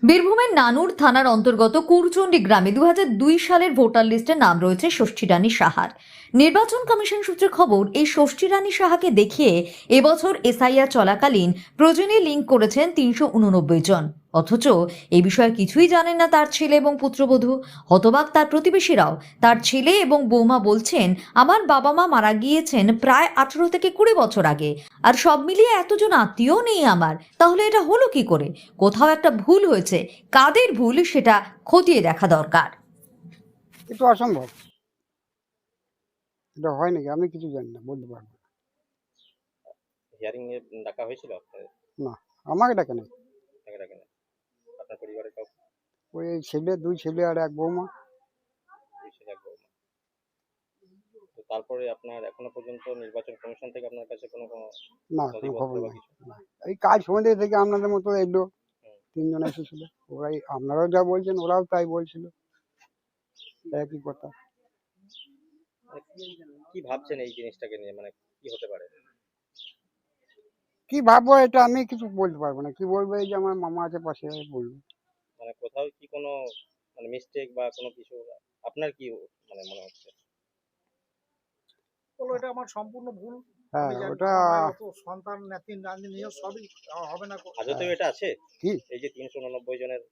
বীরভূমের নানুর থানার অন্তর্গত কুরচন্ডী গ্রামে 2002 সালের ভোটার লিস্টে নাম রয়েছে ষষ্ঠী রানী সাহার। নির্বাচন কমিশন সূত্রে খবর, এই ষষ্ঠী রানী সাহাকে দেখিয়ে এবছর এসআইআর চলাকালীন প্রয়োজনে লিঙ্ক করেছেন 389 জন। অথচ এই বিষয়ে কিছুই জানেন না তার ছেলে এবং পুত্রবধূ। হতবাক তার প্রতিবেশীরাও। তার ছেলে এবং বৌমা বলছেন, আমার বাবা মা মারা গিয়েছেন প্রায় 18 থেকে 20 বছর আগে, আর সব মিলিয়ে এতজন আত্মীয় নেই আমার। তাহলে এটা হলো কি করে? কোথাও একটা ভুল হয়েছে, কাদের ভুল সেটা খতিয়ে দেখা দরকার। এটা অসম্ভব। এটা হয় নাকি আমি কিছু জানি না, বলতে পারবো না। হিয়ারিং এ ডাকা হয়েছিল আপনাদের? না, আমাকে ডাকে নাই। আপনাকে ডাকে নাই? আপনার পরিবারের কাউকে? ওই ছেলে, দুই ছেলে আর এক বৌমা। দুই ছেলে, এক বৌমা। তো তারপরে আপনার এখনো পর্যন্ত নির্বাচন কমিশন থেকে আপনার কাছে কোনো না, কোনো নথিপত্র খবর বা নাই। কিছু? না। এই কাজ সন্ধ্যে থেকে আপনাদের মতো এলো, হুম। 3 জন এসেছিল। ওরাই, আপনারাও যা বলছেন ওরাও তাই বলছিল, একই কথা। মানে কি ভাবছেন এই জিনিসটাকে নিয়ে, মানে কি হতে পারে? কি ভাববো এটা আমি কিছু বলতে পারবো না। কি বলবো, এই যে আমার মামা আছে পাশে, বলবো। মানে কোথাও কি কোনো মানে মিস্টেক বা কোনো কিছু আপনার কি মানে মনে হচ্ছে? বললো এটা আমার সম্পূর্ণ ভুল। হ্যাঁ, আমি জানি ওটা আমার মায়ের অত সন্তান নাতি নাতনি নিয়ে সবই হবে না। আদতেও এটা আছে? কি এই যে 389 জনের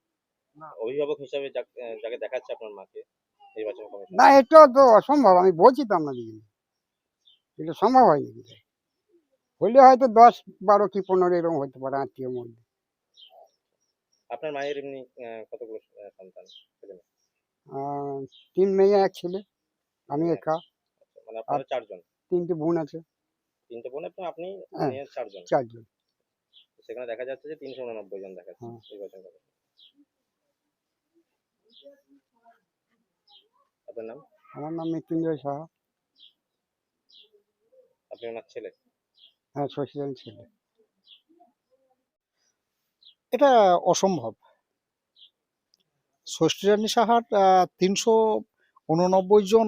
না, অভিভাবক হিসাবে যাকে দেখাচ্ছে আপনার মাকে নির্বাচন কমিশন? না, এটা তো অসম্ভব। আমি বলছি তো আপনাদের, এটা সম্ভব হয় নাকি? হলে হয়তো 10, 12 কি 15 এরকম হতে পারে আত্মীয় মধ্যে। আপনার মায়ের এমনি কতগুলো সন্তান, ছেলে মেয়ে? 3 মেয়ে, 1 ছেলে। আমি মেয়ে? একা। আচ্ছা, মানে আর আপনারা 4 জন? 3টে বোন আছে। 3টে বোন এবং আপনি হ্যাঁ, নিয়ে 4 জন। 4 জন। সেখানে দেখা যাচ্ছে যে 389 জন দেখাচ্ছে হ্যাঁ। নির্বাচন কমিশন। আপনার নাম? আমার নাম মৃত্যুঞ্জয় সাহা। আপনি ওনার ছেলে? হ্যাঁ, শশীলাল ছেলে। এটা অসম্ভব। ষষ্ঠী রানী সাহার 389 জন,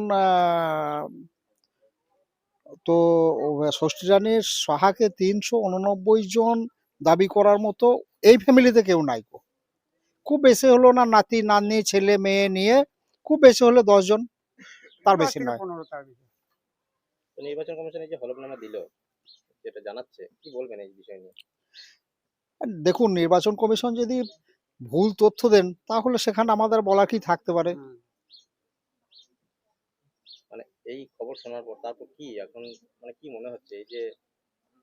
তো ষষ্ঠী রানীর সাহাকে 389 জন দাবি করার মতো এই ফ্যামিলিতে কেউ নাই গো। খুব বেশি হলো না, নাতি নাতনি ছেলে মেয়ে নিয়ে খুব বেশি হলে 10 জন, তার 10 বেশি থেকে নয়। 15, তার বেশি। তো নির্বাচন কমিশন এই যে হলফনামা দিল, যেটা জানাচ্ছে, কি বলবেন এই বিষয় নিয়ে? দেখুন, নির্বাচন কমিশন যদি ভুল তথ্য দেন তাহলে সেখানে আমাদের বলার কি থাকতে পারে? মানে এই খবর শোনার পর তারপর কি এখন, মানে কি মনে হচ্ছে এই যে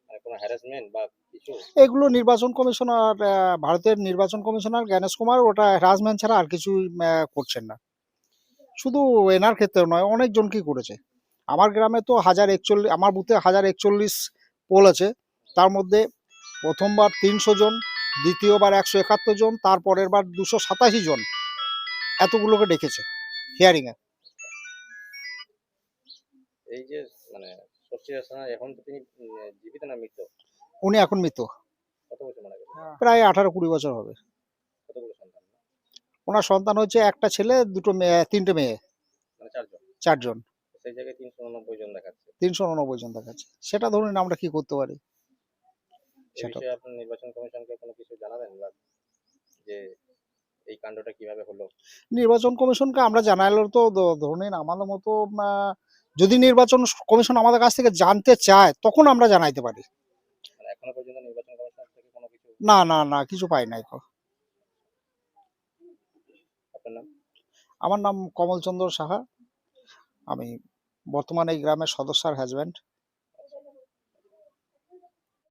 মানে কোনো হ্যারাসমেন্ট বা কিছু? এগুলো নির্বাচন কমিশনার, ভারতের নির্বাচন কমিশনার জ্ঞানেশ কুমার ওটা হ্যারাসমেন্ট ছাড়া আর কিছুই করছেন না। শুধু এনার ক্ষেত্রে নয়, অনেকজনকেই করেছে। আমার গ্রামে তো 1041, আমার বুথে 1041 পোল আছে। তার মধ্যে প্রথমবার 300 জন, দ্বিতীয়বার 171 জন, তারপরের বার 287 জন এতগুলোকে ডেকেছে হিয়ারিংয়ে। এই যে মানে ষষ্ঠী রাসনা, এখন তো তিনি জীবিত না মৃত? উনি এখন মৃত। কত বছর মারা গেছে? প্রায় 18-20 বছর হবে। কতগুলো সন্তান? ওনার সন্তান হচ্ছে একটা ছেলে, দুটো মেয়ে, 3টে মেয়ে, মানে 4 জন? 4 জন। সেই জায়গায় 389 জন দেখাচ্ছে। 389 জন দেখাচ্ছে। সেটা ধরুন আমরা কি করতে পারি এই সেটা। বিষয়ে আপনার নির্বাচন কমিশনকে কোনো কিছু জানাবেন বা যে এই কাণ্ডটা কিভাবে হলো? নির্বাচন কমিশনকে আমরা জানাইলে তো ধরে নিন আমাদের মতো, যদি নির্বাচন কমিশন আমাদের কাছ থেকে জানতে চায় তখন আমরা জানাইতে পারি। মানে এখনো পর্যন্ত নির্বাচন কমিশন থেকে কোনো কিছু? না না না, কিছু পাই নাই। আপনার নাম? আমার নাম কমলচন্দ্র সাহা। আমি বর্তমানে এই গ্রামের সদস্যার হাজব্যান্ড।